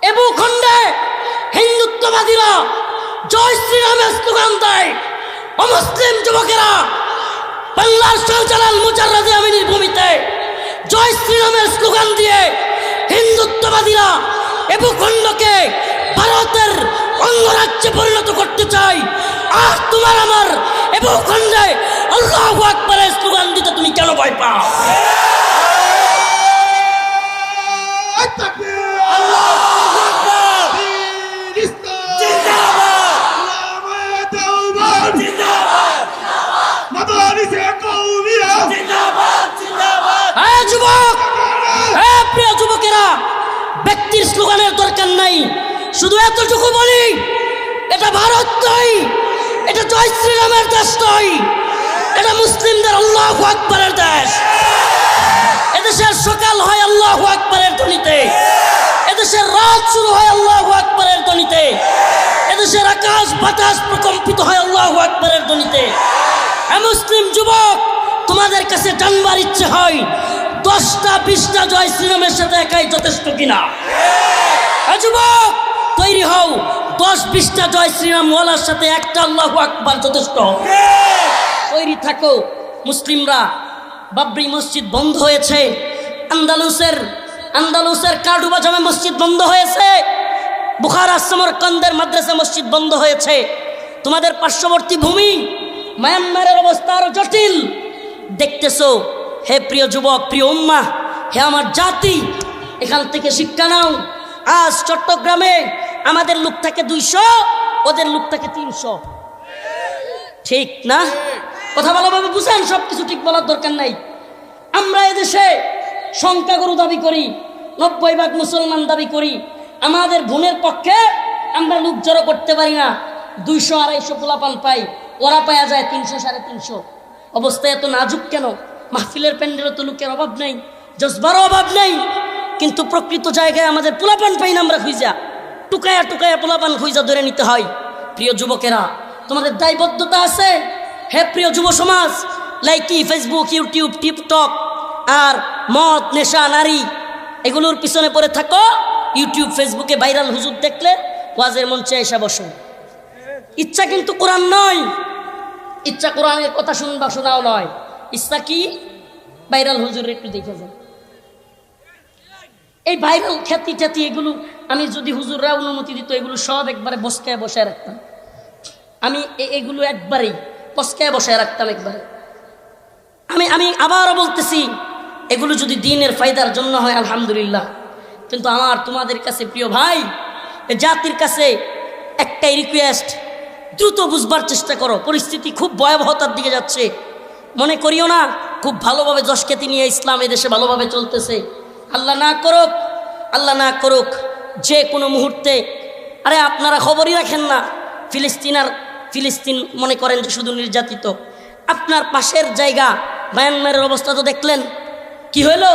এ ভূখণ্ডে হিন্দুত্ববাদীরা জয় শ্রীরামের স্লোগান দেয়, অমুসলিম যুবকেরা বাংলার শাহজালাল মুজাররদে আমিনীর ভূমিতে জয় শ্রীরামের স্লোগান দিয়ে হিন্দুত্ববাদীরা এ ভূখণ্ডকে ভারতের অঙ্গরাজ্যে পরিণত করতে চায়। আর তোমার আমার এ ভূখণ্ডে আল্লাহু আকবারের স্লোগান দিতে তুমি কেন ভয় পাও? যুবক, প্রিয় যুবকেরা, ব্যক্তির স্লোগানের দরকার নাই, শুধু এতটুকু বলি, এটা ভারত নয়, এটা জয় শ্রীরামের দেশ নয়, এটা মুসলিমদের আল্লাহু আকবারের দেশ। এদেশের সকাল হয় আল্লাহু আকবারের ধ্বনিতে, এদেশের রাত শুরু হয় আল্লাহু আকবারের ধ্বনিতে, এদেশের আকাশ বাতাস প্রকম্পিত হয় আল্লাহু আকবারের ধ্বনিতে। মুসলিম যুবক, তোমাদের কাছে জানবার ইচ্ছে হয় 10টা 20টা জয় শ্রীরামের সাথে একাই যথেষ্ট কিনা? যুবক, তৈরি হও, 10-20টা জয় শ্রীরাম ওয়ালার সাথে একটা আল্লাহু আকবার যথেষ্ট। তৈরি থাকো। মুসলিমরা, বাবরি মসজিদ বন্ধ হয়েছে, আন্দালুসের কার্ডুবা জামে মসজিদ বন্ধ হয়েছে, বুখারা সমরকন্দের মাদ্রাসা মসজিদ বন্ধ হয়েছে। তোমাদের পার্শ্ববর্তী ভূমি মায়ানমারের অবস্থা আরো জটিল দেখতেছো। হে প্রিয় যুবক, প্রিয় উম্মাহ, হে আমার জাতি, এখান থেকে শিক্ষা নাও। আজ চট্টগ্রামে আমাদের লোক থাকে 200, ওদের লোক থাকে 300, ঠিক না? কথা ভালোভাবে বুঝেন, সবকিছু ঠিক বলার দরকার নাই। আমরা এদেশে সংখ্যাগুরু দাবি করি, 90% মুসলমান দাবি করি, আমাদের বোনের পক্ষে আমরা লোক জড়ো করতে পারি না। 200-250 পোলাপান পাই, ওরা পাওয়া যায় 300-350। অবস্থা এত নাজুক কেন? মাহফিলের প্যান্ডেলে তো লোকের অভাব নেই, জজবারও অভাব নেই, কিন্তু প্রকৃত জায়গায় আমাদের পোলাপান পাই না। আমরা খুঁজা টুকায়া পোলাপান খুঁজা ধরে নিতে হয়। প্রিয় যুবকেরা, তোমাদের দায়বদ্ধতা আছে। হে প্রিয় যুব সমাজ, লাইকি, ফেসবুক, ইউটিউব, টিকটক আর মদ, নেশা, নারী এগুলোর পিছনে পড়ে থাকো। ইউটিউব ফেসবুকে ভাইরাল হুজুর দেখলে ওয়াজের মঞ্চে এসে বসো। ইচ্ছা কিন্তু কোরআন নয়, ইচ্ছা কোরআনের কথা শোনাও নয়। ইচ্ছা কি? ভাইরাল হুজুর একটু দেখে যান। এই ভাইরাল খ্যাতি এগুলো আমি যদি হুজুররা অনুমতি দিত, এগুলো সব একবারে বসকায় বসায় রাখতাম। আমি এগুলো একবারেই বসকায় বসায় রাখতাম একবারে। আমি আবারও বলতেছি, এগুলো যদি দ্বীনের ফায়দার জন্য হয় আলহামদুলিল্লাহ। কিন্তু আমার তোমাদের কাছে প্রিয় ভাই, জাতির কাছে একটাই রিকোয়েস্ট, দ্রুত বুঝবার চেষ্টা করো। পরিস্থিতি খুব ভয়াবহতার দিকে যাচ্ছে। মনে করিও না খুব ভালোভাবে যশখ্যাতি নিয়ে ইসলাম এদেশে ভালোভাবে চলতেছে। আল্লাহ না করুক যে কোনো মুহূর্তে, আরে আপনারা খবরই রাখেন না, ফিলিস্তিন মনে করেন যে শুধু নির্যাতিত। আপনার পাশের জায়গা মায়ানমারের অবস্থা তো দেখলেন, কি হইলো?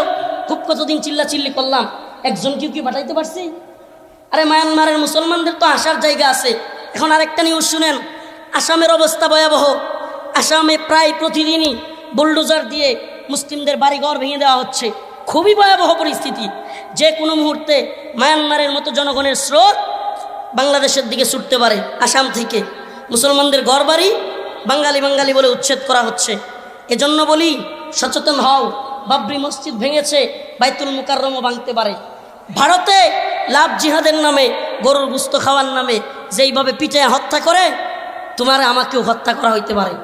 খুব কতদিন চিল্লাচিল্লি করলাম, একজন কি পাঠাইতে পারছি? আরে মায়ানমারের মুসলমানদের তো আসার জায়গা আছে। এখন আরেকটা নিউজ শুনেন, আসামের অবস্থা ভয়াবহ। আসামে প্রায় প্রতিদিনই বুলডোজার দিয়ে মুসলিমদের বাড়িঘর ভেঙে দেওয়া হচ্ছে। খুবই ভয়াবহ পরিস্থিতি। যে কোনো মুহূর্তে মায়ানমারের মতো জনগণের স্রোত বাংলাদেশের দিকে ছুটতে পারে। আসাম থেকে মুসলমানদের ঘরবাড়ি বাঙালি বলে উচ্ছেদ করা হচ্ছে। এজন্য বলি, সচেতন হও। বাবরি মসজিদ ভেঙেছে, বাইতুল মুকাররমও ভাঙতে পারে। ভারতে লাভ জিহাদের নামে, গরুর গোশত খাওয়ার নামে যেইভাবে পিঠে হত্যা করে, তোমার আমাকেও হত্যা করা হইতে পারে,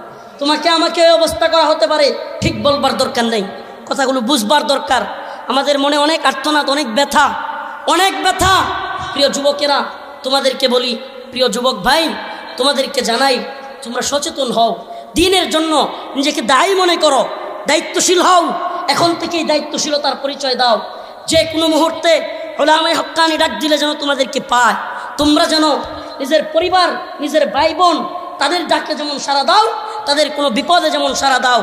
তোমাকে আমাকে অবস্থা করা হতে পারে। ঠিক বলবার দরকার নেই, কথাগুলো বুঝবার দরকার। আমাদের মনে অনেক আর্তনাদ, অনেক ব্যথা। প্রিয় যুবকেরা, তোমাদেরকে বলি, প্রিয় যুবক ভাই, তোমাদেরকে জানাই, তোমরা সচেতন হও। দ্বীনের জন্য নিজেকে দায়ী মনে করো, দায়িত্বশীল হও। এখন থেকেই দায়িত্বশীলতার পরিচয় দাও। যে কোনো মুহূর্তে উলামায়ে হক্কানি ডাক দিলে যেন তোমাদেরকে পায়। তোমরা যেন নিজের পরিবার, নিজের ভাই বোন, তাদের ডাকে যেমন সাড়া দাও, তাদের কোনো বিপদে যেমন সাড়া দাও।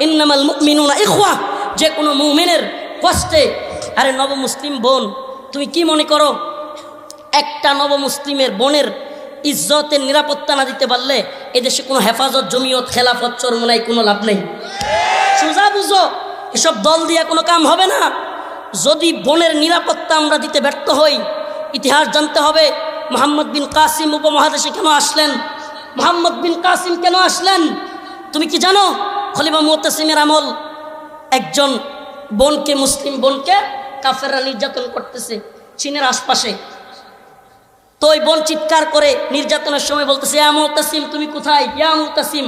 ইন্নামাল মুমিনুনা ইখওয়া, যে কোনো মুমিনের কষ্টে। আরে নবমুসলিম বোন, তুমি কি মনে করো একটা নবমুসলিমের বোনের ইজ্জতের নিরাপত্তা না দিতে পারলে এদেশে কোনো হেফাজত, জমিয়ত, খেলাফত, চরমনায় কোনো লাভ নেই। সোজা বুঝো, এসব দল দিয়া কোনো কাম হবে না। যদি বোনের নিরাপত্তা আমরা দিতে ব্যর্থ হই, ইতিহাস জানতে হবে। মুহাম্মদ বিন কাসিম উপমহাদেশে কেন আসলেন? মুহাম্মদ বিন কাসিম কেন আসলেন তুমি কি জানো? খলিফা মুতাসিমের আমল, একজন বোনকে, মুসলিম বোনকে কাফেররা নির্যাতন করতেছে চীনের আশপাশে। তো ওই বোন চিৎকার করে নির্যাতনের সময় বলতেছে, ইয়া মুতাসিম তুমি কোথায়, ইয়া মুতাসিম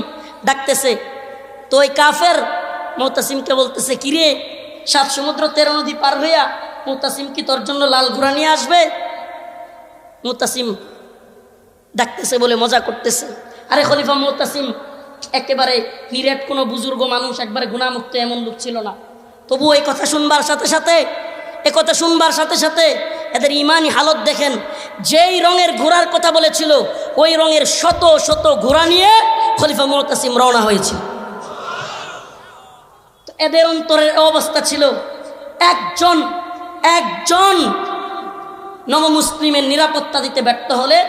ডাকতেছে। তো ওই কাফের মুতাসিমকে বলতেছে, কিরে 7 সমুদ্র 13 নদী পার হইয়া মুতাসিম কি তোর জন্য লাল ঘোড়া নিয়ে আসবে? মুতাসিম ডাকতেছে বলে মজা করতেছে। আরে খলিফা মুতাসিম একেবারে নিরেট কোনো বুজুর্গ মানুষ, একবারে গুণামুক্ত এমন লোক ছিল না। তবু এই কথা শুনবার সাথে সাথে এদের ইমানি হালত দেখেন। যেই রঙের ঘোড়ার কথা বলেছিল ওই রঙের শত শত ঘোড়া নিয়ে খলিফা মুতাসিম রওনা হয়েছিল। তো এদের অন্তরের অবস্থা ছিল, একজন নবমুসলিমের নিরাপত্তা দিতে ব্যর্থ হলে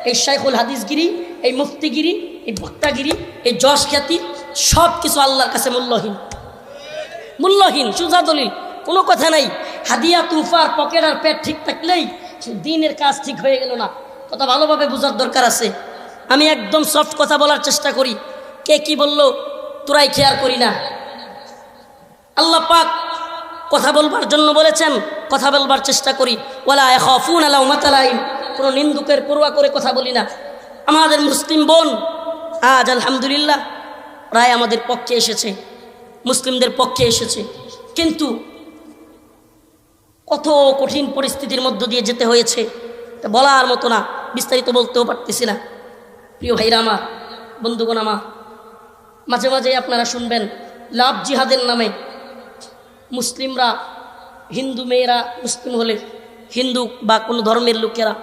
এই শাইখুল হাদিসগিরি, এই মুফতিগিরি, এই বক্তাগিরি, এই যশ খ্যাতি সব কিছু আল্লাহর কাছে মূল্যহীন, সুজা দলিল, কোনো কথা নাই। হাদিয়া তুফার পকেট আর পেট ঠিক থাকলেই দিনের কাজ ঠিক হয়ে গেল না। কথা ভালোভাবে বোঝার দরকার আছে। আমি একদম সফট কথা বলার চেষ্টা করি, কে কি বললো তোরাই খেয়াল করি না। আল্লাহ পাক কথা বলবার জন্য বলেছেন, কথা বলবার চেষ্টা করি। ওয়ালা ইয়াখাফুনা লাউমাতা লাইম, কোনো নিন্দুকের পরোয়া করে কথা বলি না। আমাদের মুসলিম বোন আজ আলহামদুলিল্লাহ প্রায় আমাদের পক্ষে এসেছে, মুসলিমদের পক্ষে এসেছে, কিন্তু কত কঠিন পরিস্থিতির মধ্য দিয়ে যেতে হয়েছে তা বলার মতো না, বিস্তারিত বলতেও পারতেছি না। প্রিয় ভাইরা আমার, বন্ধুগণ আমার, মাঝে মাঝে আপনারা শুনবেন লাভ জিহাদের নামে মুসলিমরা, হিন্দু মেয়েরা মুসলিম হলে, হিন্দু বা কোনো ধর্মের লোকেরা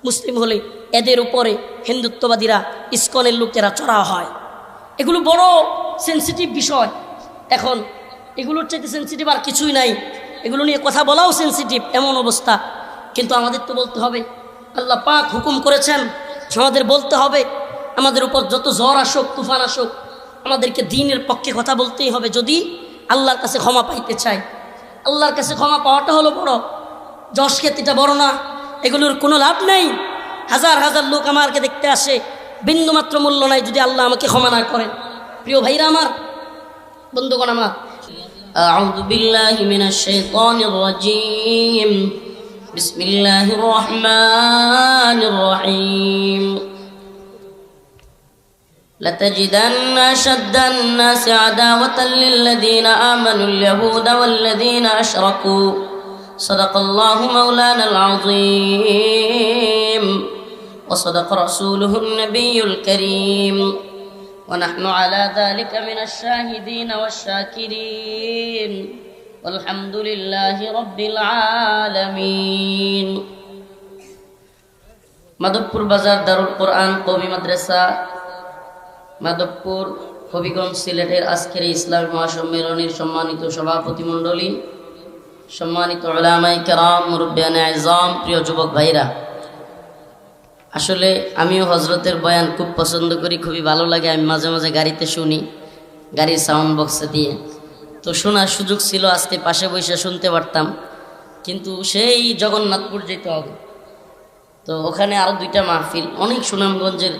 মুসলিম হলে এদের উপরে হিন্দুত্ববাদীরা, ইসকনের লোকেরা চড়া হয়। এগুলো বড় সেন্সিটিভ বিষয়। এখন এগুলোর চাইতে সেন্সিটিভ আর কিছুই নাই। এগুলো নিয়ে কথা বলাও সেন্সিটিভ, এমন অবস্থা। কিন্তু আমাদের তো বলতে হবে, আল্লাহ পাক হুকুম করেছেন, আমাদের বলতে হবে। আমাদের উপর যত ঝড় আসুক, তুফান আসুক, আমাদেরকে দ্বীনের পক্ষে কথা বলতেই হবে যদি আল্লাহর কাছে ক্ষমা পাইতে চাই। আল্লাহর কাছে ক্ষমা পাওয়াটা হলো বড়, যশ খ্যাতিটা বড় না। এগুলোর কোনো লাভ নেই। হাজার হাজার লোক আমাকে দেখতে আসে, বিন্দুমাত্র মূল্য নাই যদি আল্লাহ আমাকে ক্ষমা না করেন। প্রিয় ভাইরা আমার, বন্ধুগণ আমার, আউযু বিল্লাহি মিনাশ শাইতানির রাজীম, বিসমিল্লাহির রহমানির রহিম। لتجدن أشد الناس عداوة للذين آمنوا اليهود والذين أشركوا صدق الله مولانا العظيم وصدق رسوله النبي الكريم ونحن على ذلك من الشاهدين والشاكرين والحمد لله رب العالمين। মাধবপুর বাজার দারুল কোরআন কওমি মাদ্রাসা, মাধবপুর, হবিগঞ্জ, সিলেটের আজকের ইসলামী মহাসম্মেলনের সম্মানিত সভাপতি মণ্ডলী, সম্মানিত উলামায়ে কেরাম, মুরব্বিয়ানে আযম, প্রিয় যুবক ভাইরা, আসলে আমিও হজরতের বয়ান খুব পছন্দ করি, খুবই ভালো লাগে। আমি মাঝে মাঝে গাড়িতে শুনি, গাড়ির সাউন্ড বক্সে দিয়ে। তো শোনার সুযোগ ছিল, আজকে পাশে বসে শুনতে পারতাম, কিন্তু সেই জগন্নাথপুর যেতে হবে। তো ওখানে আরও 2টা মাহফিল, অনেক সুনামগঞ্জের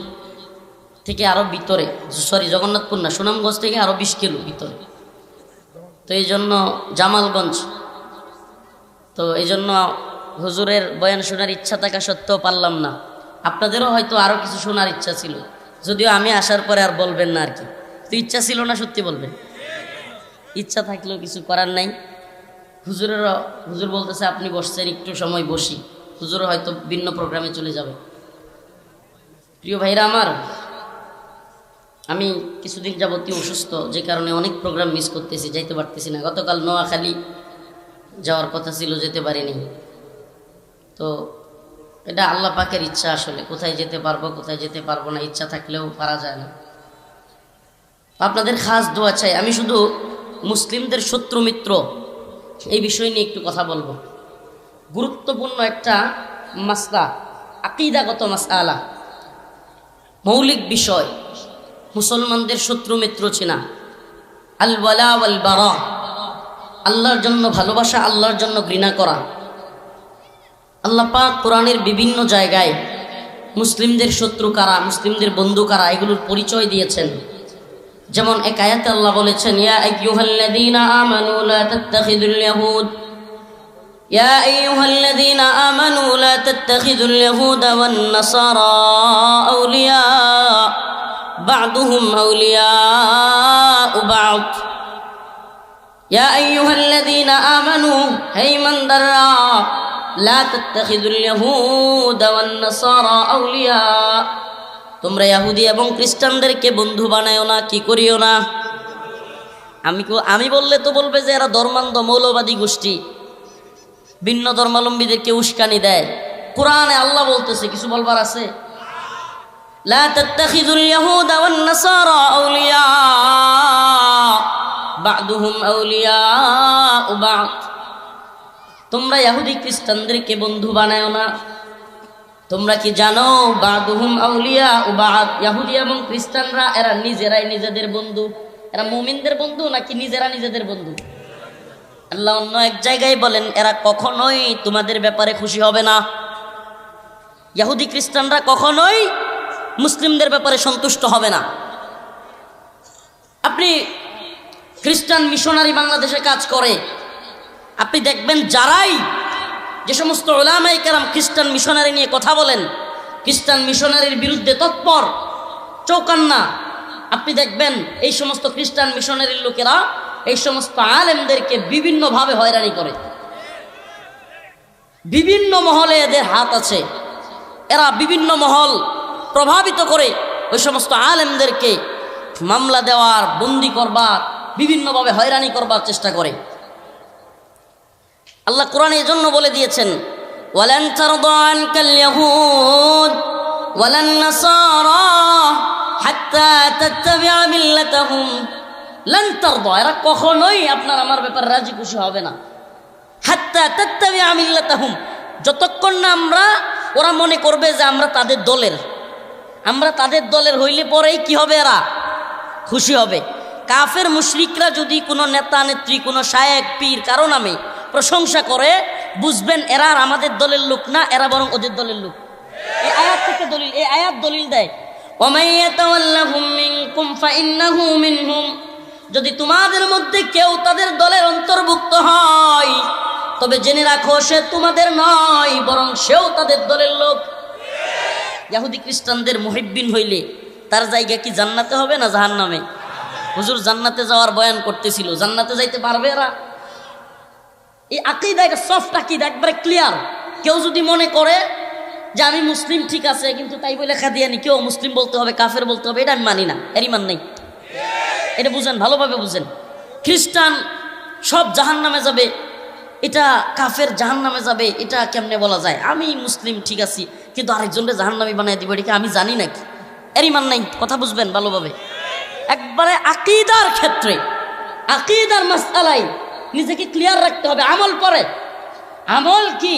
থেকে আরও ভিতরে, সরি জগন্নাথপুর না, সুনামগঞ্জ থেকে আরও 20 কিলো ভিতরে। তো এই জন্য জামালগঞ্জ, তো এই জন্য হুজুরের বয়ান শোনার ইচ্ছা থাকা সত্ত্বেও পারলাম না। আপনাদেরও হয়তো আরও কিছু শোনার ইচ্ছা ছিল, যদিও আমি আসার পরে আর বলবেন না আর কি। তো ইচ্ছা ছিল না, সত্যি বলবেন, ইচ্ছা থাকলেও কিছু করার নাই। হুজুর বলতেছে আপনি বসছেন, একটু সময় বসি। হুজুরও হয়তো ভিন্ন প্রোগ্রামে চলে যাবে। প্রিয় ভাইরা আমার, আমি কিছুদিন যাবতীয় অসুস্থ, যে কারণে অনেক প্রোগ্রাম মিস করতেছি, যাইতে পারতেছি না। গতকাল নোয়াখালী যাওয়ার কথা ছিল, যেতে পারিনি। তো এটা আল্লাহ পাকের ইচ্ছা, আসলে কোথায় যেতে পারবো কোথায় যেতে পারবো না, ইচ্ছা থাকলেও পারা যায় না। আপনাদের খাস দোয়া চাই। আমি শুধু মুসলিমদের শত্রু মিত্র এই বিষয় নিয়ে একটু কথা বলবো। গুরুত্বপূর্ণ একটা মাসলা, আকীদাগত মাসআলা, মৌলিক বিষয়, মুসলমানদের শত্রু মিত্র চেনা। আল ওয়ালা ওয়াল বারা, আল্লাহর জন্য ভালোবাসা, আল্লাহর জন্য ঘৃণা করা। আল্লাহ পাক কোরআনের বিভিন্ন জায়গায় মুসলিমদের শত্রু কারা, মুসলিমদের বন্ধু কারা, এগুলোর পরিচয় দিয়েছেন। যেমন এক আয়াতে আল্লাহ বলেছেন, ইয়া আইয়ুহাল্লাযীনা আমানু লা তাত্তাখিযুল ইয়াহুদ ইয়া আইয়ুহাল্লাযীনা আমানু লা তাত্তাখিযুল ইয়াহুদা ওয়ান নাসারা আউলিয়া বা'দুহুম আউলিয়াউ বা'দ। ইয়া আইয়ুহাল্লাযীনা আমানু, হে ঈমানদাররা, লা তাত্তাখিযুল ইয়াহুদা ওয়ান নাসারা আউলিয়া, তোমরা ইহুদি এবং খ্রিস্টানদেরকে বন্ধু বানায়ও না। কি করিও না? আমি বললে তো বলবে যে এরা ধর্মান্ধ মৌলবাদী গোষ্ঠী, ভিন্ন ধর্মাবলম্বীদেরকে উস্কানি দেয়। কোরআনে আল্লাহ বলতেছে, কিছু বলবার আছে? লা তাত্তাখিযুল ইয়াহুদা ওয়ান নাসারা আউলিয়া বা'দুহুম আউলিয়াউ বা'দ, তোমরা ইহুদি খ্রিস্টানদেরকে বন্ধু বানায়ও না। তোমরা কি জানো, বা'দুহুম আউলিয়াউ বা'দ, ইহুদি এবং খ্রিস্টানরা এরা নিজেরাই নিজেদের বন্ধু। এরা মুমিনদের বন্ধু নাকি নিজেরা নিজেদের বন্ধু? আল্লাহ অন্য এক জায়গায় বলেন, এরা কখনোই তোমাদের ব্যাপারে খুশি হবে না। ইহুদি খ্রিস্টানরা কখনোই মুসলিমদের ব্যাপারে সন্তুষ্ট হবে না। আপনি খ্রিস্টান মিশনারি বাংলাদেশে কাজ করে, আপনি দেখবেন যারাই যে সমস্ত উলামায়ে কেরাম খ্রিস্টান মিশনারি নিয়ে কথা বলেন, খ্রিস্টান মিশনারির বিরুদ্ধে তৎপর চৌকান্না, আপনি দেখবেন এই সমস্ত খ্রিস্টান মিশনারির লোকেরা এই সমস্ত আলেমদেরকে বিভিন্নভাবে হয়রানি করে। বিভিন্ন মহলে এদের হাত আছে, এরা বিভিন্ন মহল প্রভাবিত করে ওই সমস্ত আলেমদেরকে মামলা দেওয়ার, বন্দি করবার, বিভিন্নভাবে হয়রানি করবার চেষ্টা করে। আল্লাহ কোরআনে এজন্য বলে দিয়েছেন, ওয়ালান তারদা আনকাল ইয়াহুদ ওয়ালান নাসারা হাত্তা তাত্তাবিআ মিল্লাতাহুম, লান তারদা, এরা কখনোই আপনার আমার ব্যাপারে রাজি খুশি হবে না। হাত্তা তাত্তাবিআ মিল্লাতাহুম, যতক্ষণ না ওরা মনে করবে যে আমরা তাদের দলের হইলে পরেই কি হবে, এরা খুশি হবে। কাফের মুশরিকরা যদি কোনো নেতা নেত্রী, কোনো শায়েখ পীর কারো নামে প্রশংসা করে, বুঝবেন এরা আর আমাদের দলের লোক না, এরা বরং ওদের দলের লোক। এই আয়াত থেকে দলিল, এই আয়াত দলিল দেয়, ওয়ামান ইয়াতাওয়াল্লাহুম মিনকুম ফাইন্নাহু মিনহুম, যদি তোমাদের মধ্যে কেউ তাদের দলের অন্তর্ভুক্ত হয় তবে জেনে রাখো সে তোমাদের নয়, বরং সেও তাদের দলের লোক। ইহুদি খ্রিস্টানদের মুহিব্বিন হইলে তার জায়গা কি জান্নাতে হবে না জাহান্নামে? হুজুর জান্নাতে যাওয়ার বয়ান করতেছিল, জান্নাতে যাইতে পারবে এরা? এই আকীদা, এটা সফট আকীদা, একবারে ক্লিয়ার। কেউ যদি মনে করে যে আমি মুসলিম, ঠিক আছে, কিন্তু তাই বলে কাদিয়ানি কেউ মুসলিম বলতে হবে, কাফের বলতে হবে, এটা আমি মানি না, এর ইমান নেই। এটা বুঝেন, ভালোভাবে বুঝেন। খ্রিস্টান সব জাহান্নামে যাবে, এটা কাফের জাহান্নামে যাবে, এটা কেমনে বলা যায়? আমি মুসলিম ঠিক আছি, কিন্তু আরেকজনকে জাহান্নামী বানাই দিব, এটাকে আমি জানি নাকি? এর ইমান নাই। কথা বুঝবেন ভালোভাবে। একবারে আকীদার ক্ষেত্রে, আকীদার মাসআলায় নিজেকে ক্লিয়ার রাখতে হবে। আমল পরে, আমল কি?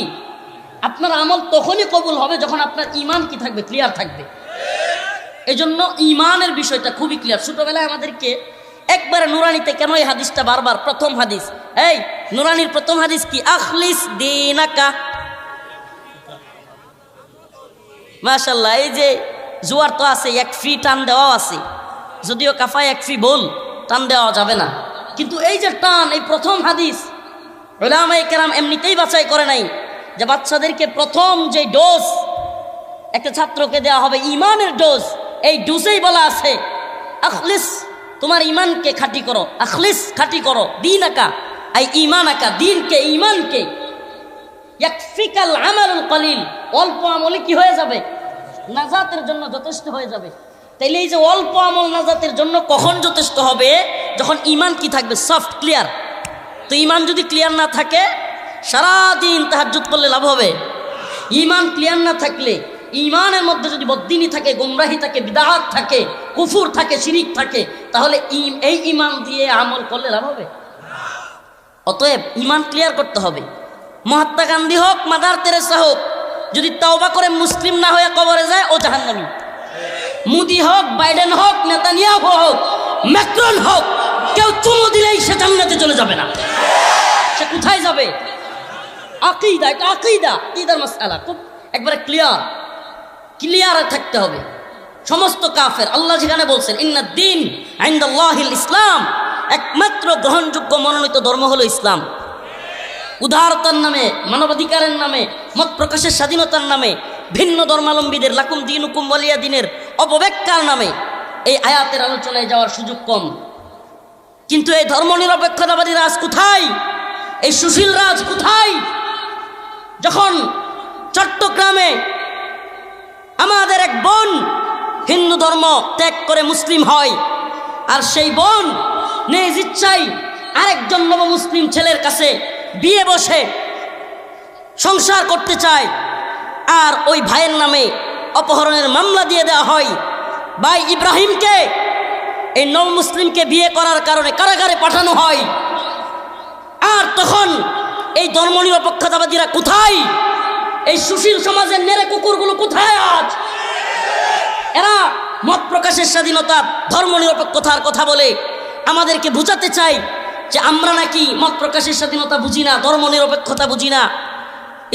আপনার আমল তখনই কবুল হবে যখন আপনার ইমান কি থাকবে, ক্লিয়ার থাকবে। এই জন্য ইমানের বিষয়টা খুবই ক্লিয়ার। ছোটবেলায় আমাদেরকে একবারে নুরানিতে কেন এই হাদিসটা বারবার, প্রথম হাদিস, এই নুরানির প্রথম হাদিস কি? আখলিস দীনাকা। মাশাআল্লাহ, এই যে জোয়ার তো আছে, এক ফি টান দেওয়াও আছে, যদিও কাফায় এক ফি বল, টান দেওয়া যাবে না, কিন্তু এই যে টান, এই প্রথম হাদিস উলামায়ে কেরাম এমনিতেই বাছাই করে নাই যে বাচ্চাদেরকে প্রথম যে ডোজ একটা ছাত্রকে দেওয়া হবে ইমানের ডোজ, এই ডোজেই বলা আছে আখলিস, তোমার ইমানকে খাঁটি করো, আখলিস খাঁটি করো, দীনাকা আই ঈমানাকা, দ্বীনকে, ঈমানকে, ইয়াকফিকাল আমালুল কলিল, অল্প আমলে কি হয়ে যাবে? নাজাতের জন্য যথেষ্ট হয়ে যাবে। তাইলে এই যে অল্প আমল নাজাতের জন্য কখন যথেষ্ট হবে? যখন ঈমান কি থাকবে? Soft, clear. তো ঈমান যদি ক্লিয়ার না থাকে, সারাদিন তাহাজ্জুদ পড়লে লাভ হবে? ঈমান ক্লিয়ার না থাকলে, ঈমানের মধ্যে যদি বদ্দিনী থাকে, গুমরাহি থাকে, বিদআত থাকে, কুফর থাকে, শিরিক থাকে, তাহলে এই ঈমান দিয়ে আমল করলে লাভ হবে? অতএব ঈমান ক্লিয়ার করতে হবে। মহাত্মা গান্ধী হোক, মাদার তেরেসা হোক, যদি তওবা করে মুসলিম না হয়ে কবরে যায়, ও জাহান্নামী। মোদি হোক, বাইডেন হোক, নেতানিয়াহু হোক, ম্যাক্রন হোক, কেউ চুমু দিলেই সে জান্নাতে চলে যাবে না। সে কোথায় যাবে? আকীদা, এটা আকীদার মাসআলা, খুব একবারে ক্লিয়ার থাকতে হবে। সমস্ত কাফের, আল্লাহ যেখানে বলছেন ইন্নাদ-দীন ইনদাল্লাহিল ইসলাম, একমাত্র গ্রহণযোগ্য মনোনীত ধর্ম হলো ইসলাম। উদারতার নামে, মানবাধিকারের নামে, মত প্রকাশের স্বাধীনতার নামে, ভিন্ন ধর্মাবলম্বীদের লাকুম দীনুকুম ওয়ালিয়া দিনের অপব্যাখ্যার নামে এই আয়াতের আলোচনায় যাওয়ার সুযোগ কম। কিন্তু এই ধর্মনিরপেক্ষতাবাদী রাজ কোথায়? এই সুশীল রাজ কোথায়? যখন চট্টগ্রামে আমাদের এক বোন হিন্দু ধর্ম ত্যাগ করে মুসলিম হয়, আর সেই বোন নিজ ইচ্ছায় আরেকজন নব মুসলিম ছেলের কাছে বিয়ে বসে সংসার করতে চায়, আর ওই ভাইয়ের নামে অপহরণের মামলা দিয়ে দেওয়া হয়। ভাই ইব্রাহিমকে, এই নব মুসলিমকে বিয়ে করার কারণে কারাগারে পাঠানো হয়। আর তখন এই ধর্মনিরপেক্ষতাবাদীরা কোথায়? এই সুশীল সমাজের নেড়ে কুকুরগুলো কোথায় আজ? এরা মত প্রকাশের স্বাধীনতা, ধর্মনিরপেক্ষতার কথা বলে আমাদেরকে বুঝাতে চাই যে আমরা নাকি মত প্রকাশের স্বাধীনতা বুঝি না, ধর্মনিরপেক্ষতা বুঝি না,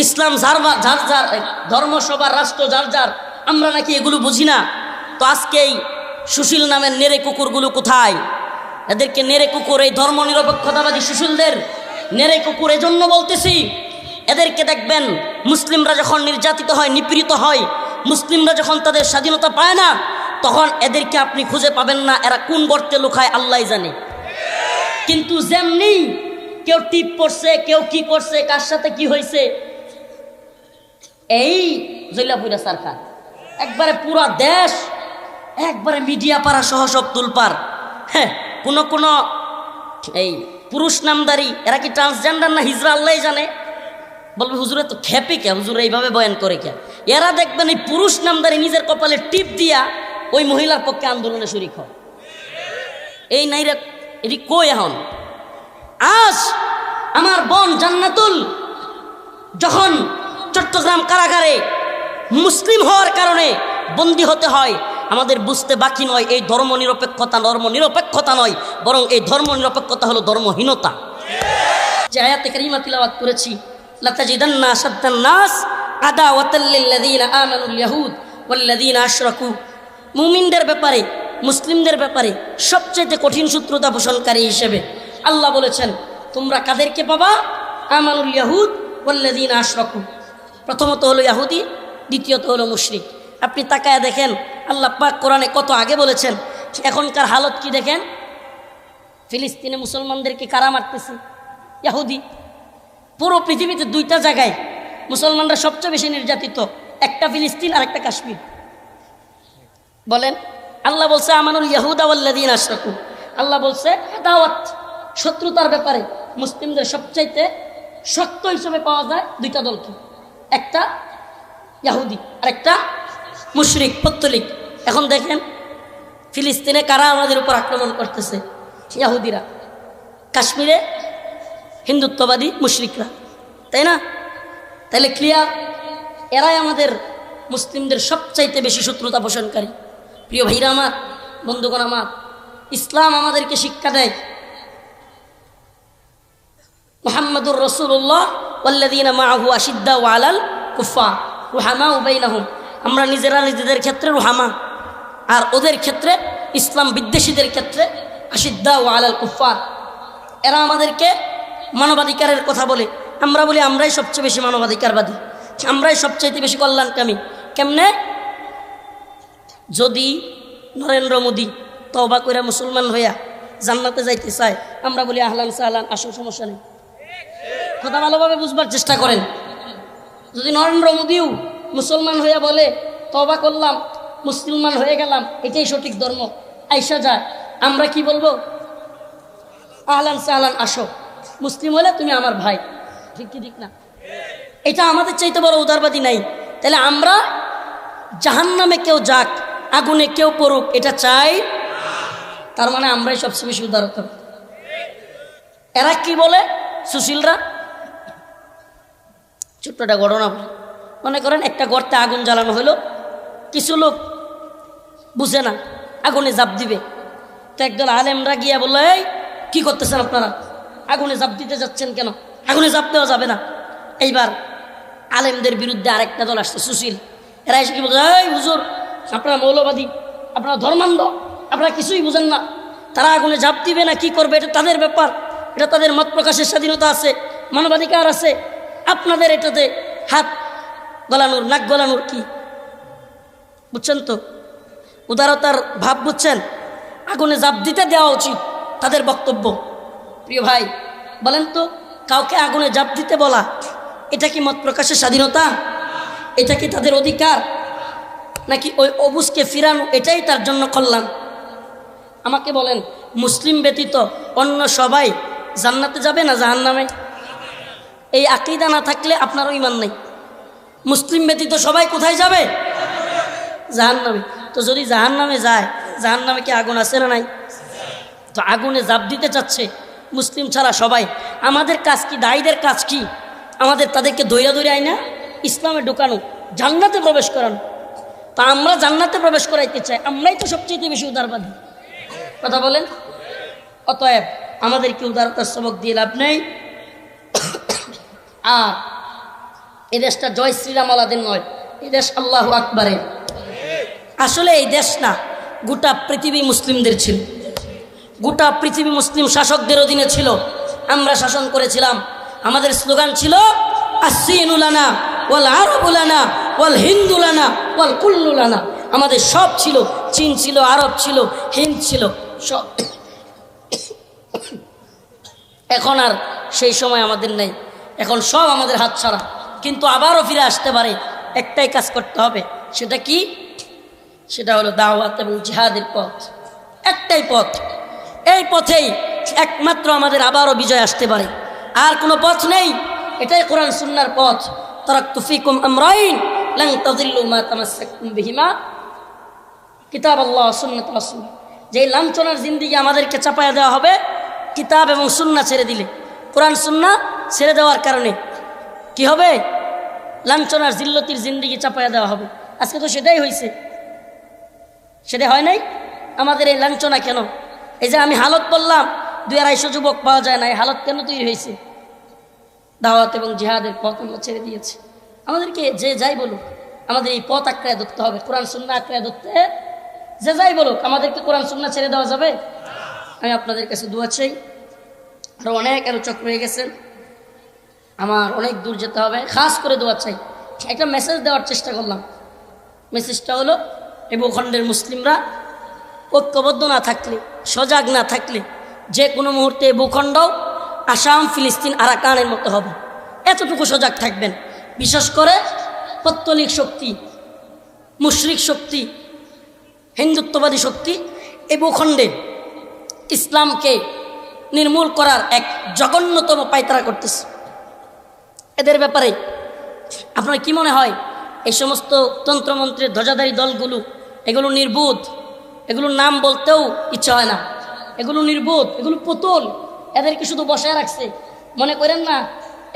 ইসলাম যার যার, ধর্ম সবার, রাষ্ট্র যার যার, আমরা নাকি এগুলো বুঝি না। তো আজকে এই সুশীল নামের নেড়ে কুকুরগুলো কোথায়? এদেরকে নেড়ে কুকুর, এই ধর্মনিরপেক্ষতাবাদী সুশীলদের নেড়ে কুকুর এজন্য বলতেছি, এদেরকে দেখবেন মুসলিমরা যখন নির্যাতিত হয়, নিপীড়িত হয়, মুসলিমরা যখন তাদের স্বাধীনতা পায় না, তখন এদেরকে আপনি খুঁজে পাবেন না। এরা কোন গর্তে লুকায় আল্লাহ জানে। কিন্তু যেমনি কেউ টিপ পড়ছে, কেউ কি করছে, কার সাথে কি হয়েছে, এই জৈলাপুরা সরকার একবারে পুরা দেশ, একবারে মিডিয়া পাড়া সহ সব তুলপার। হ্যাঁ, কোন এই পুরুষ নামদারি, এরা কি ট্রান্সজেন্ডার না হিজড়া আল্লাহ জানে। বলবে হুজুরে তো খেপে কে, হুজুরে এইভাবে বয়ান করে কে। এরা দেখবেন এই পুরুষ নামদারি নিজের কপালে টিপ দিয়া ওই মহিলার পক্ষে আন্দোলনে শরিক হয়। এই নাইরা এটি কই এখন? আজ আমার বোন জান্নাতুল যখন চট্টগ্রাম কারাগারে মুসলিম হওয়ার কারণে বন্দী হতে হয়, আমাদের বুঝতে বাকি নয় এই ধর্মনিরপেক্ষতা নয়, বরং এই ধর্মনিরপেক্ষতা হলো ধর্মহীনতা। যে আয়াতে কারিমা তিলাওয়াত করেছি, লাতাজিদান্না আশাদ্দান নাস আদাওয়াতাল লিল্লাযীনা আমানুল ইয়াহুদ ওয়াল্লাযীনা আশরাকু, মুমিনদের ব্যাপারে, মুসলিমদের ব্যাপারে সবচেয়ে কঠিন শত্রুতা পোষণকারী হিসেবে আল্লাহ বলেছেন তোমরা কাদেরকে পাবা? আমানুল ইয়াহুদ ওয়াল্লাযীনা আশরাকু, প্রথমত হলো ইয়াহুদি, দ্বিতীয়ত হলো মুশরিক। আপনি তাকায় দেখেন আল্লাহ পাক কোরআনে কত আগে বলেছেন, এখনকার হালত কি দেখেন। ফিলিস্তিনে মুসলমানদেরকে কারা মারতেছে? ইয়াহুদি। পুরো পৃথিবীতে দুইটা জায়গায় মুসলমানরা সবচেয়ে বেশি নির্যাতিত, একটা ফিলিস্তিন আর একটা কাশ্মীর। বলেন, আল্লাহ বলছে আমানুল ইয়াহুদা ওয়াল্লাযীনা আশরাকু, আল্লাহ বলছে আদাওয়াত, শত্রুতার ব্যাপারে মুসলিমদের সবচাইতে শক্ত হিসেবে পাওয়া যায় দুইটা দলকে, একটা ইয়াহুদি আর একটা মুশরিক পত্তলিক। এখন দেখেন ফিলিস্তিনে কারা আমাদের উপর আক্রমণ করতেছে? ইয়াহুদিরা। কাশ্মীরে হিন্দুত্ববাদী মুশরিকরা, তাই না? তাহলে ক্লিয়ার, এরাই আমাদের মুসলিমদের সবচাইতে বেশি শত্রুতা পোষণকারী। প্রিয় ভাইরা আমার, বন্ধুগণ আমার, ইসলাম আমাদেরকে শিক্ষা দেয় মুহাম্মাদুর রাসূলুল্লাহ ওয়াল্লাযীনা মাআহু আশিদ্দাউ আলাল কুফফার রুহামাউ বাইনাহুম, আমরা নিজেরা নিজেদের ক্ষেত্রে রুহামা, আর ওদের ক্ষেত্রে, ইসলাম বিদ্বেষীদের ক্ষেত্রে আশিদ্দাউ আলাল কুফফার। এরা আমাদেরকে মানবাধিকারের কথা বলে, আমরা বলি আমরাই সবচেয়ে বেশি মানবাধিকারবাদী, আমরাই সবচাইতে বেশি কল্যাণকামী। কেমনে? যদি নরেন্দ্র মোদী তওবা কইরা মুসলমান হইয়া জান্নাতে যাইতে চায়, আমরা বলি আহলান সাহলান, আসো, সমস্যা নেই। কথা ভালোভাবে বুঝবার চেষ্টা করেন। যদি নরেন্দ্র মোদীও মুসলমান হইয়া বলে তওবা করলাম, মুসলমান হয়ে গেলাম, এটাই সঠিক ধর্ম, আইসা যায়, আমরা কি বলবো? আহলান সাহলান, আসো, মুসলিম হলে তুমি আমার ভাই। ঠিক কি ঠিক না? এটা আমাদের চাইতে বড় উদারবাদী নাই। তাহলে আমরা জাহান্নামে কেউ যাক, আগুনে কেউ পড়ুক, এটা চাই। তার মানে আমরাই সবচেয়ে বেশি উদারতা। এরা কি বলে? সুশীলরা ছোট্ট একটা ঘটনা বলে, মনে করেন একটা গর্তে আগুন জ্বালানো হলো, কিছু লোক বুঝে না, আগুনে জাপ দিবে। তো একদল আলেমরা গিয়া বললো, এই কি করতেছেন আপনারা, আগুনে জাপ দিতে যাচ্ছেন কেন? আগুনে জাপ দেওয়া যাবে না। এইবার আলেমদের বিরুদ্ধে আরেকটা দল আসছে সুশীল, এরা এসে কি বলছে, এই হুজুর আপনারা মৌলবাদী, আপনারা ধর্মান্ধ, আপনারা কিছুই বুঝেন না, তারা আগুনে ঝাঁপ দিবে না কি করবে এটা তাদের ব্যাপার, এটা তাদের মত প্রকাশের স্বাধীনতা আছে, মানবাধিকার আছে, আপনাদের এটাতে হাত গলানোর নাক গলানোর কি বুঝছেন তো, উদারতার ভাব বুঝছেন, আগুনে ঝাঁপ দিতে দেওয়া উচিত তাদের বক্তব্য। প্রিয় ভাই বলেন তো, কাউকে আগুনে ঝাঁপ দিতে বলা এটা কি মত প্রকাশের স্বাধীনতা? এটা কি তাদের অধিকার? নাকি ওই অবুজকে ফিরানো এটাই তার জন্য কল্যাণ? আমাকে বলেন, মুসলিম ব্যতীত অন্য সবাই জান্নাতে যাবে না জাহান্নামে? এই আকীদা না থাকলে আপনারও ঈমান নেই। মুসলিম ব্যতীত সবাই কোথায় যাবে? জাহান্নামে। তো যদি জাহান্নামে যায়, জাহান্নামে কি আগুন আছে না নাই? তো আগুনে ঝাঁপ দিতে চাচ্ছে মুসলিম ছাড়া সবাই। আমাদের কাজ কি, দায়ীদের কাজ কি? আমাদের তাদেরকে দৈরা দৈরা আইনা ইসলামে ঢুকানো, জান্নাতে প্রবেশ করানো। তা আমরা জান্নাতে প্রবেশ করাইতে চাই, আমরাই তো সবচেয়ে বেশি উদারবাদী, কথা বলেন। অতএব আমাদেরকে উদারতার সবক দিয়ে লাভ নেই। আর এই দেশটা জয় শ্রীরাম আলাদের নয়, এই দেশ আল্লাহু আকবারের। আসলে এই দেশ না, গোটা পৃথিবী মুসলিমদের ছিল, গোটা পৃথিবী মুসলিম শাসকদের অধীনে ছিল, আমরা শাসন করেছিলাম। আমাদের স্লোগান ছিল আসসিনু লানা ওয়াল আরবু লানা ওয়াল হিন্দু লানা ওয়াল কুল্লু লানা। আমাদের সব ছিল, চীন ছিল, আরব ছিল, হিন্দ ছিল, সব। এখন আর সেই সময় আমাদের নেই, এখন সব আমাদের হাত ছাড়া। কিন্তু আবারও ফিরে আসতে পারে, একটাই কাজ করতে হবে। সেটা কি? সেটা হলো দাওয়াত এবং জিহাদের পথ। একটাই পথ, এই পথেই একমাত্র আমাদের আবারও বিজয় আসতে পারে, আর কোনো পথ নেই। এটাই কোরআন সুন্নাহর পথ। তারাকতু ফীকুম আমরাইন লান তাযিল্লু মা তামাসসাকতুম বিহিমা কিতাবাল্লাহ ওয়া সুন্নাত রাসূল। যেই লাঞ্ছনার জিন্দেগি আমাদেরকে চাপায়া দেওয়া হবে কিতাব এবং সুন্নাহ ছেড়ে দিলে, কোরআন সুন্নাহ ছেড়ে দেওয়ার কারণে কি হবে? লাঞ্ছনার জিল্লতির জিন্দেগি চাপায়া দেওয়া হবে। আজকে তো সেটাই হয়েছে, সেটা হয় নাই? আমাদের এই লাঞ্ছনা কেন? এই যে আমি হালত বললাম 200-250 যুবক পাওয়া যায় না, এই হালত কেন তৈরি হয়েছে? দাওয়াত এবং জিহাদের পথ আমরা ছেড়ে দিয়েছি। আমাদেরকে যে যাই বলুক, আমাদের এই পথ আঁকড়ায় ধরতে হবে, কোরআন সুন্নাহ আঁকড়ায় ধরতে। যে যাই বলুক, আমাদেরকে কোরআন সুন্নাহ ছেড়ে দেওয়া যাবে? আমি আপনাদের কাছে দোয়া চাই। আরও অনেক আলোচক রয়ে গেছেন, আমার অনেক দূর যেতে হবে, খাস করে দোয়া চাই। একটা মেসেজ দেওয়ার চেষ্টা করলাম। মেসেজটা হলো, এই ভূখণ্ডের মুসলিমরা ঐক্যবদ্ধ না থাকলে, সজাগ না থাকলে, যে কোনো মুহূর্তে ভূখণ্ড আসাম, ফিলিস্তিন, আরাকানের মতো হবে। এতটুকু সজাগ থাকবেন। বিশেষ করে পত্তলিক শক্তি, মুশরিক শক্তি, হিন্দুত্ববাদী শক্তি এই ভূখণ্ডে ইসলামকে নির্মূল করার এক জঘন্যতম পায়তারা করতেছে। এদের ব্যাপারে আপনার কি মনে হয়? এই সমস্ত তন্ত্রমন্ত্রের ধ্বজাধারী দলগুলো, এগুলো নির্বোধ, এগুলোর নাম বলতেও ইচ্ছা হয় না। এগুলো নির্বোধ, এগুলো পুতুল। এদেরকে শুধু বসায় রাখছে। মনে করেন না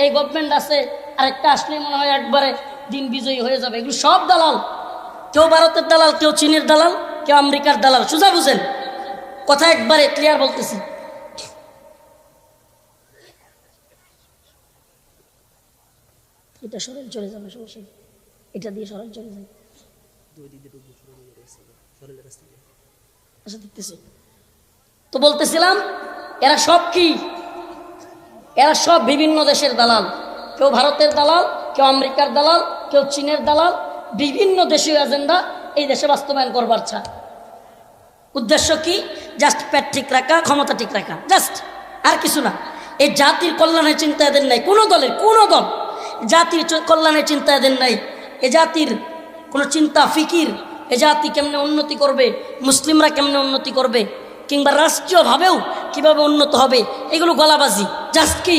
এই গভর্নমেন্ট আছে, আরেকটা আসলেই মনে হয় একবারে দিন বিজয়ী হয়ে যাবে। এগুলো সব দালাল, কেউ ভারতের দালাল, কেউ চীনের দালাল, কেউ আমেরিকার দালাল। সোজা বুঝেন কথা, একবারে ক্লিয়ার বলতেছি। এটা সরাল চলে যাবে, সমস্যা এটা দিয়ে সরাল চলে যাবে। আচ্ছা দেখতেছি তো, বলতেছিলাম এরা সব কি? এরা সব বিভিন্ন দেশের দালাল। কেউ ভারতের দালাল, কেউ আমেরিকার দালাল, কেউ চীনের দালাল। বিভিন্ন দেশীয় এজেন্ডা এই দেশে বাস্তবায়ন করবার চায়। উদ্দেশ্য কি? জাস্ট পেট ঠিক রাখা, ক্ষমতা ঠিক রাখা, জাস্ট, আর কিছু না। এই জাতির কল্যাণের চিন্তা এদের নাই। কোনো দলের, কোনো দল জাতির কল্যাণের চিন্তা এদের নাই। এ জাতির কোনো চিন্তা ফিকির, এ জাতি কেমনে উন্নতি করবে, মুসলিমরা কেমনে উন্নতি করবে, কিংবা রাষ্ট্রীয়ভাবেও কিভাবে উন্নত হবে, এগুলো গলাবাজি। জাস্ট কি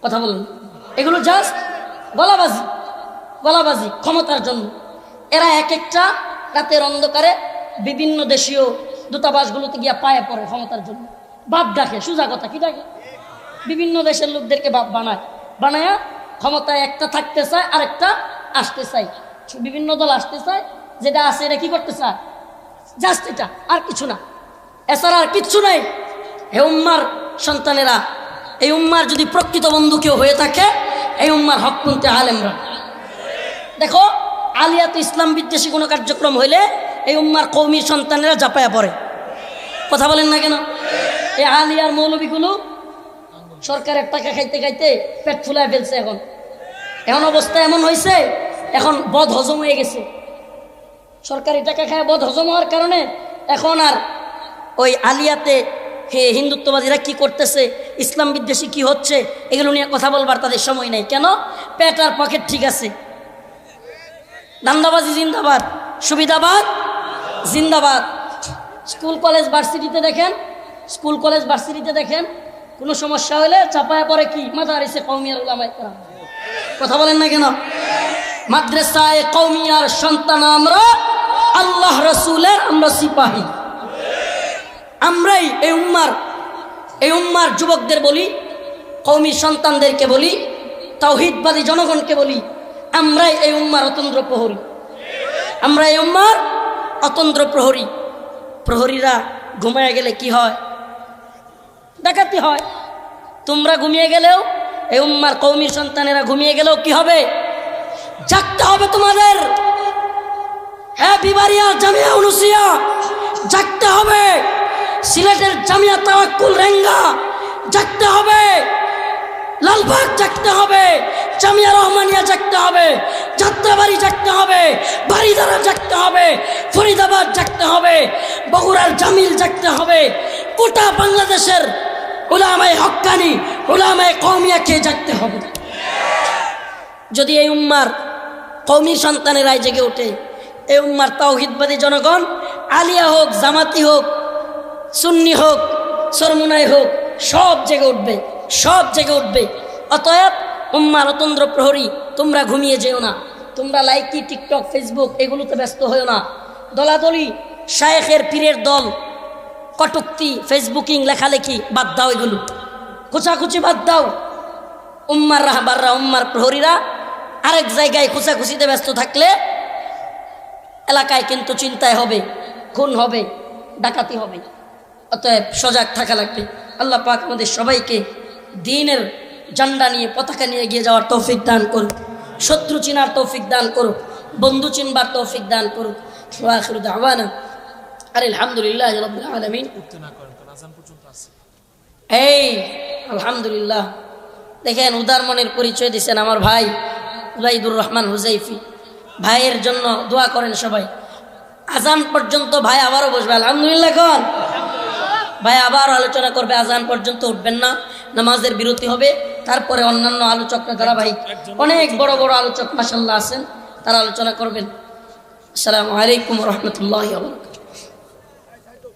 কথা বলুন, এগুলো জাস্ট গলাবাজি, গলাবাজি ক্ষমতার জন্য। এরা এক একটা রাতের অন্ধকারে বিভিন্ন দেশীয় দূতাবাসগুলোতে গিয়া পায়ে পড়ে ক্ষমতার জন্য। বাপ ডাকে, সোজা কথা, কি ডাকে? বিভিন্ন দেশের লোকদেরকে বাপ বানায়, বানায়া ক্ষমতায় একটা থাকতে চায়, আরেকটা আসতে চায়। বিভিন্ন দল আসতে চায়, যেটা আছে এটা কি করতে চায়? জাস্ট এটা, আর কিছু না। এছাড়া আর কিচ্ছু নাই। হে উম্মার সন্তানেরা, এই উম্মার যদি প্রকৃত বন্ধু কেউ হয়ে থাকে, এই উম্মার হকপন্থী আলেমরা। দেখো আলিয়াতে ইসলাম বিদ্বেষী কোনো কার্যক্রম হইলে এই উম্মার কওমির সন্তানেরা জাপায়া পড়ে। কথা বলেন না কেন? এই আলিয়ার মৌলবীগুলো সরকারের টাকা খাইতে খাইতে পেট ফুলায় ফেলছে। এখন অবস্থা এমন হয়েছে, এখন বদ হজম হয়ে গেছে। সরকারি টাকা খায় বদ হজম হওয়ার কারণে এখন আর ওই আলিয়াতে হিন্দুত্ববাদীরা কি করতেছে, ইসলাম বিদ্বেষী কি হচ্ছে, এগুলো নিয়ে কথা বলবার তাদের সময় নেই। কেন? পেট আর পকেট ঠিক আছে। দান্দাবাজি জিন্দাবাদ, সুবিধাবাদ জিন্দাবাদ। স্কুল কলেজ ভার্সিটিতে দেখেন, স্কুল কলেজ ভার্সিটিতে দেখেন কোনো সমস্যা হলে চাপায়া পড়ে কি মাদারিসে কওমিয়ার উলামায়ে কেরাম। কথা বলেন না কেন? মাদ্রাসায়ে কওমিয়ার সন্তান আমরা, আল্লাহ রাসূলের আমরা সিপাহী। আমরাই এই উম্মার যুবকদের বলি, কওমি সন্তানদেরকে বলি, তাওহীদবাদী জনগণকে বলি, আমরাই এই উম্মার অতন্দ্র প্রহরী। আমরা এই উম্মার অতন্দ্র প্রহরী। প্রহরীরা ঘুমিয়ে গেলে কি হয়? ডাকাতি হয়। তোমরা ঘুমিয়ে গেলেও, এই উম্মার কওমি সন্তানেরা ঘুমিয়ে গেলেও কি হবে? জাগতে হবে তোমাদের। হ্যাঁ, বিবারিয়া জামিয়া উনুসিয়া জাগতে হবে, সিলেটের জামিয়া তাওয়াক্কুল রেঙ্গা জাগতে হবে, লালবাগ জাগতে হবে, জামিয়া রহমানিয়া জাগতে হবে, যাত্রাবাড়ি জাগতে হবে, বাড়িধারা জাগতে হবে, ফরিদাবাদ জাগতে হবে, বগুড়ার জামিল জাগতে হবে। গোটা বাংলাদেশের উলামায়ে হক্কানি, উলামায়ে কওমিয়াকে জাগতে হবে। যদি এই উম্মার কওমি সন্তানেরাই জেগে ওঠে, এই উম্মার তাওহীদবাদী জনগণ, আলিয়া হোক, জামাতি হোক, সুন্নি হোক, সরমুনাই হোক, সব জেগে উঠবে, সব জেগে উঠবে। অতএব উম্মার অতন্দ্র প্রহরী, তোমরা ঘুমিয়ে যেও না। তোমরা লাইকি, টিকটক, ফেসবুক এগুলোতে ব্যস্ত হয়েও না। দলাদলি, শায়েখের পীরের দল, কটুক্তি, ফেসবুকিং, লেখালেখি বাদ দাও, এগুলো খুচাখুচি বাদ দাও। উম্মার রাহবাররা, উম্মার প্রহরীরা আরেক জায়গায় খুচাখুচিতে ব্যস্ত থাকলে এলাকায় কিন্তু চিন্তায় হবে, খুন হবে, ডাকাতি হবে। অতএব সজাগ থাকা লাগবে। আল্লাহ পাক আমাদের সবাইকে দ্বীনের ঝান্ডা নিয়ে, পতাকা নিয়ে এগিয়ে যাওয়ার তৌফিক দান করুক, শত্রু চিনার তৌফিক দান করুক, বন্ধু চিনবার তৌফিক দান করুক। ওয়া আখিরু দাওয়ানা আলহামদুলিল্লাহি রাব্বিল আলামিন। এই আলহামদুলিল্লাহ। দেখেন, উদার মনের পরিচয় দিচ্ছেন আমার ভাই উবাইদুর রহমান হুজাইফি। ভাইয়ের জন্য দোয়া করেন সবাই। আজান পর্যন্ত ভাই আবারও বসবে। আলহামদুলিল্লাহ। এখন ভাই আবার আলোচনা করবে, আজান পর্যন্ত উঠবেন না, নামাজের বিরতি হবে, তারপরে অন্যান্য আলোচকরা ধারাবাহিক অনেক বড় বড় আলোচক মাশাআল্লাহ আছেন, তারা আলোচনা করবেন। আসসালামু আলাইকুম ওয়া রাহমাতুল্লাহি ওয়া বারাকাতুহু।